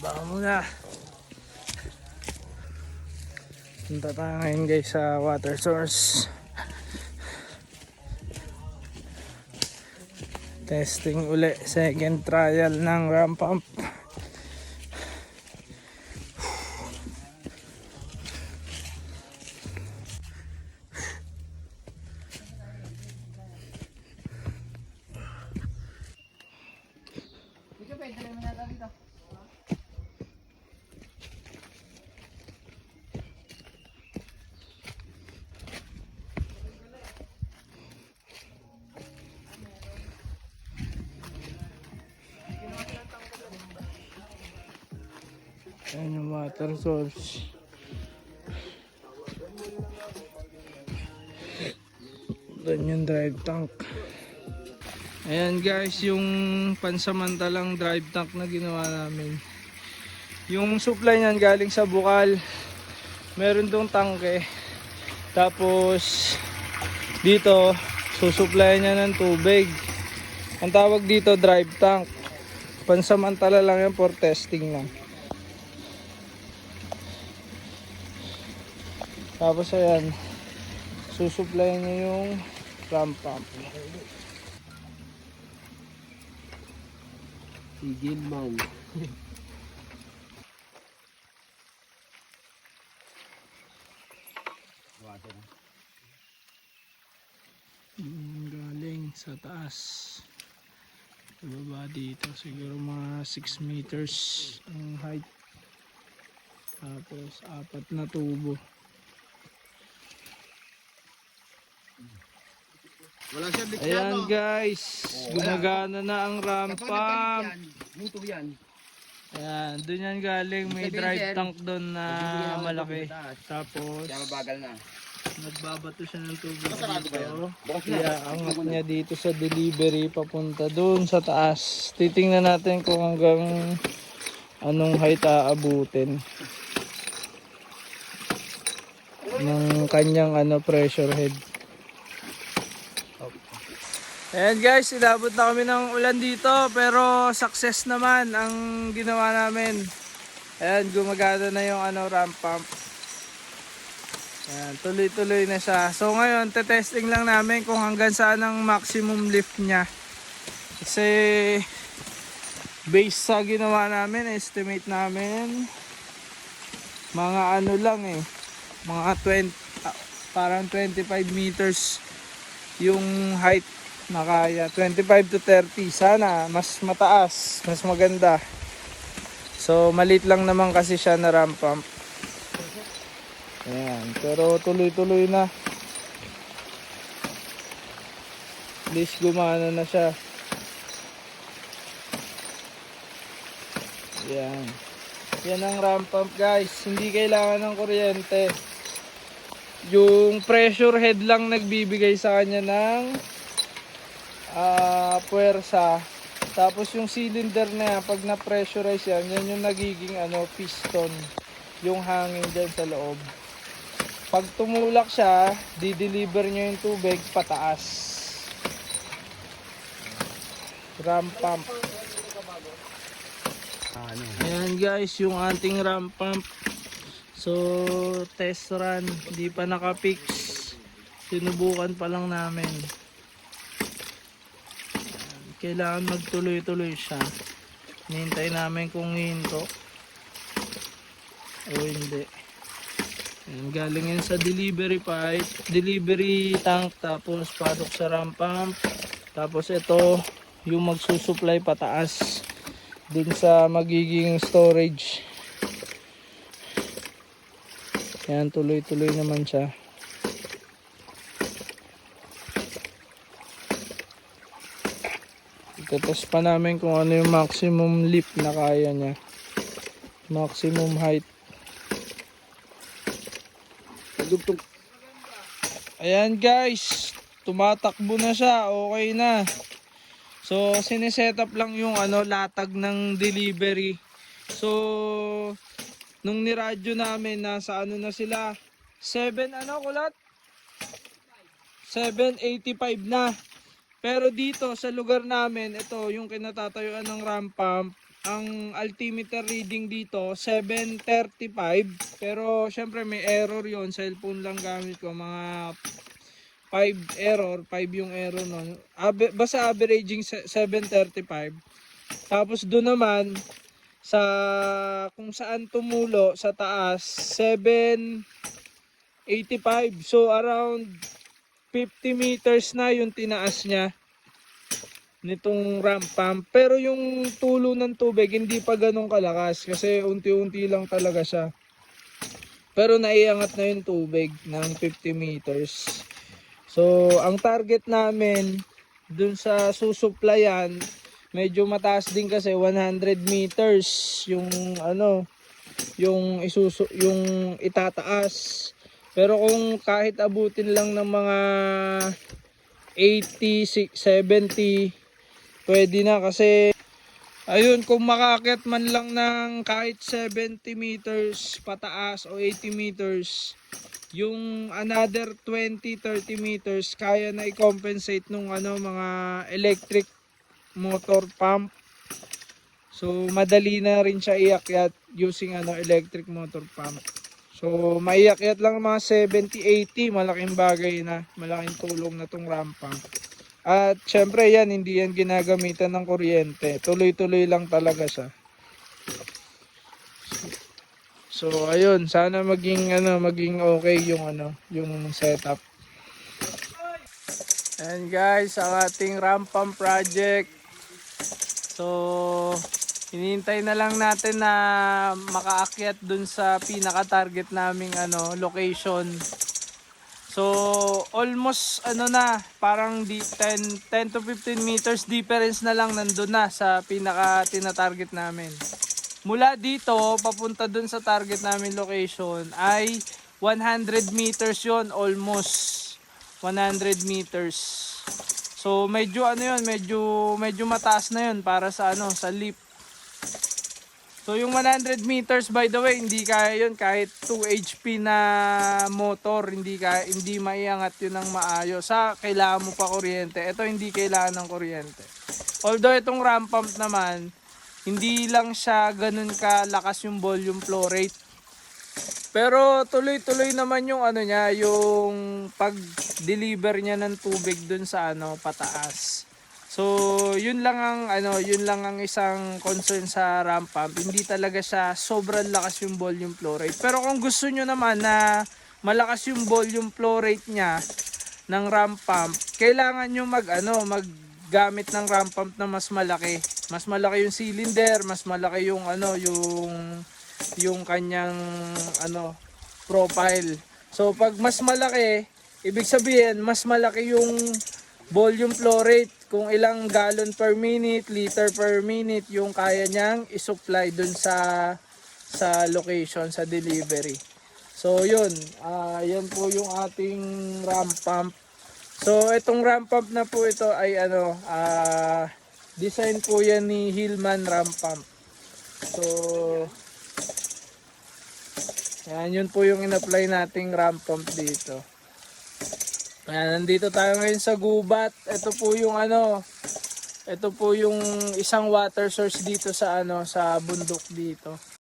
Baka muna. Punta tayo ngayon guys sa water source. Testing uli. Second trial ng ramp pump. Ayan yung water source. Doon yung drive tank. Ayan guys, yung pansamantalang drive tank na ginawa namin. Yung supply niyan galing sa bukal. Meron dong tangke. Tapos dito susupply niya ng tubig. Ang tawag dito drive tank. Pansamantala lang yan, for testing lang. Tapos ayan, susupply niya yung ramp pump. Tigil man. Galing sa taas. Ibaba dito, siguro mga 6 meters ang height. Tapos 4 na tubo. Wala siya bigyan. Ayan guys, gumagana na ang ramp pump. Muto yan. Ayan, doon yan galing. May drive tank doon na malaki. Tapos Kaya mabagal na. nagbabato siya ng tubig dito. Kaya angat niya dito sa delivery papunta doon sa taas. Titingnan natin kung hanggang anong height aabutin ng kanyang pressure head. Ayan guys, inabot na kami ng ulan dito, pero success naman ang ginawa namin. Ayan, gumagana na yung ramp pump. Ayan, tuloy-tuloy na siya. So ngayon, testing lang namin kung hanggang saan ang maximum lift niya. Kasi base sa ginawa namin, estimate namin mga lang mga 20, parang 25 meters yung height na kaya. 25 to 30, sana mas mataas, mas maganda. So maliit lang naman kasi siya na ramp pump. Ayan, pero tuloy-tuloy na. At least gumana na siya. Ayan. Yan ang ramp pump guys. Hindi kailangan ng kuryente. Yung pressure head lang nagbibigay sa kanya ng puwersa. Tapos yung cylinder na yan, pag na-pressurize yan, yan yung nagiging piston. Yung hangin dyan sa loob. Pag tumulak siya, di-deliver nyo yung tubig pataas. Ramp pump. Ayan guys, yung ating ramp pump. So, test run. Hindi pa naka-fix. Sinubukan pa lang namin. Kailangan magtuloy-tuloy siya. Hinihintay namin kung hinto o hindi. Ayan, galing yan sa delivery pipe, delivery tank, tapos pasok sa ramp pump. Tapos ito yung magsusupply pataas dun sa magiging storage. Ayan, tuloy-tuloy naman siya. Itatas pa namin kung ano yung maximum lift na kaya niya. Maximum height. Ayan guys, tumatakbo na siya, okay na. So siniset up lang yung latag ng delivery. So nung niradyo namin, nasa na sila 7 kulat 785 na. Pero dito sa lugar namin, ito yung kinatatayuan ng ramp pump, ang altimeter reading dito 735, pero syempre may error yon, cellphone lang gamit ko, mga 5 error, 5 yung error nun. Basta averaging 735. Tapos doon naman sa kung saan tumulo sa taas 785. So around 50 meters na yung tinaas niya nitong ramp pump. Pero yung tulo ng tubig hindi pa ganun kalakas kasi unti-unti lang talaga siya. Pero naiangat na yung tubig ng 50 meters. So ang target namin dun sa susuplayan, medyo mataas din kasi 100 meters yung yung itataas. Pero kung kahit abutin lang ng mga 80, 70, pwede na kasi ayun, kung makaakyat man lang ng kahit 70 meters pataas o 80 meters, yung another 20-30 meters kaya na i-compensate nung mga electric motor pump. So madali na rin siya iakyat using electric motor pump. So maiakyat lang mga 70-80, malaking bagay na, malaking tulong na tong ramp pump. At syempre yan, hindi yan ginagamitan ng kuryente. Tuloy-tuloy lang talaga siya. So ayun, sana maging okay yung setup. And guys, ang ating ramp pump project. So hinihintay na lang natin na makaakyat dun sa pinaka-target naming location. So almost parang 10 to 15 meters difference na lang nandun na sa pinaka tina-target namin. Mula dito papunta dun sa target namin location ay 100 meters yon, almost 100 meters. So medyo medyo mataas na yon para sa sa lift. So yung 100 meters, by the way, hindi kaya yun kahit 2 HP na motor, hindi maiangat yun ng maayos. Kailangan mo pa kuryente. Ito hindi kailangan ng kuryente. Although itong ramp pump naman, hindi lang siya ganun kalakas yung volume flow rate. Pero tuloy-tuloy naman yung yung pag-deliver niya ng tubig dun sa pataas. So, yun lang ang isang concern sa ramp pump. Hindi talaga siya sobrang lakas yung volume flow rate. Pero kung gusto nyo naman na malakas yung volume flow rate niya ng ramp pump, kailangan nyo maggamit ng ramp pump na mas malaki. Mas malaki yung cylinder, mas malaki yung yung kanyang profile. So, pag mas malaki, ibig sabihin mas malaki yung volume flow rate, kung ilang gallon per minute, liter per minute yung kaya niyang i-supply dun sa location, sa delivery. So yun, yan po yung ating ramp pump. So itong ramp pump na po ito ay design po yan ni Hillman ramp pump. So yan, yun po yung in-apply nating ramp pump dito. Ayan, nandito tayo ngayon sa gubat. Ito po yung isang water source dito sa sa bundok dito.